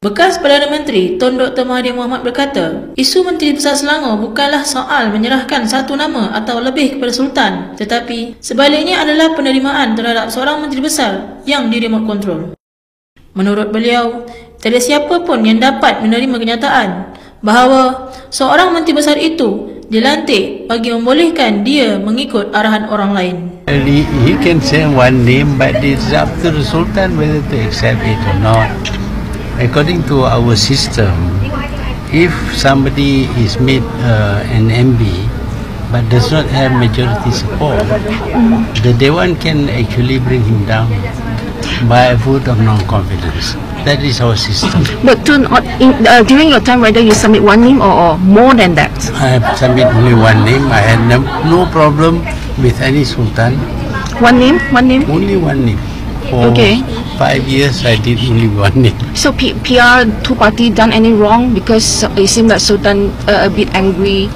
Bekas Perdana Menteri Tun Dr. Mahathir Mohamad berkata, isu Menteri Besar Selangor bukanlah soal menyerahkan satu nama atau lebih kepada Sultan, tetapi sebaliknya adalah penerimaan terhadap seorang Menteri Besar yang di remote control. Menurut beliau, tiada siapa pun yang dapat menerima kenyataan bahawa seorang Menteri Besar itu dilantik bagi membolehkan dia mengikut arahan orang lain. He can say one name, but it's up to the Sultan whether to accept it or not. According to our system, if somebody is made an MB but does not have majority support, the Dewan can actually bring him down by a vote of non-confidence. That is our system. But during your time, whether you submit one name or more than that? I have submitted only one name. I had no problem with any Sultan. One name? One name? Only one name. For 5 years, I did only one name. So PR two-party done any wrong because it seemed that Sultan a bit angry?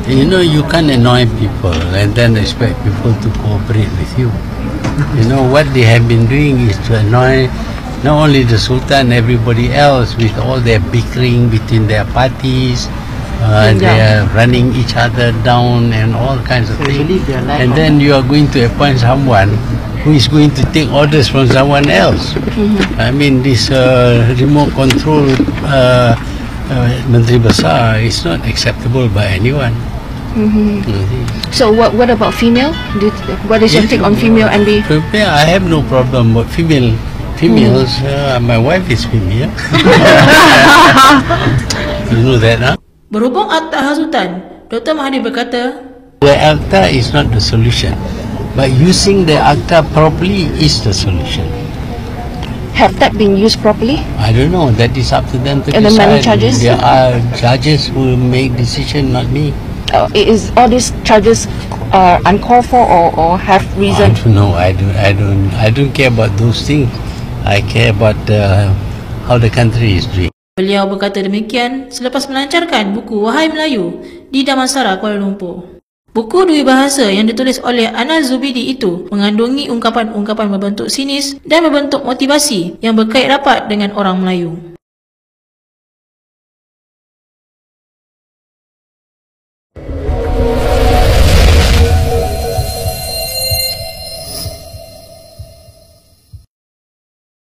You know, you can't annoy people and then expect people to cooperate with you. You know, what they have been doing is to annoy not only the Sultan, everybody else with all their bickering between their parties. They are running each other down and all kinds of things. And then you are going to appoint someone who is going to take orders from someone else. I mean, this remote control Menteri Besar is not acceptable by anyone. So what about female? What is your take on female MB? I have no problem with females. My wife is female. You know that, huh? Berhubung Akta Hasutan, Dr. Mahathir berkata, the Akta is not the solution, but using the Akta properly is the solution. Have that been used properly? I don't know. That is up to them to decide. And the many charges? There are judges who make decision, not me. Is all these charges uncalled for or have reason? I don't know. I don't care about those things. I care about how the country is doing. Beliau berkata demikian selepas melancarkan buku Wahai Melayu di Damansara, Kuala Lumpur. Buku dua bahasa yang ditulis oleh Ana Zubidi itu mengandungi ungkapan-ungkapan berbentuk sinis dan berbentuk motivasi yang berkait rapat dengan orang Melayu.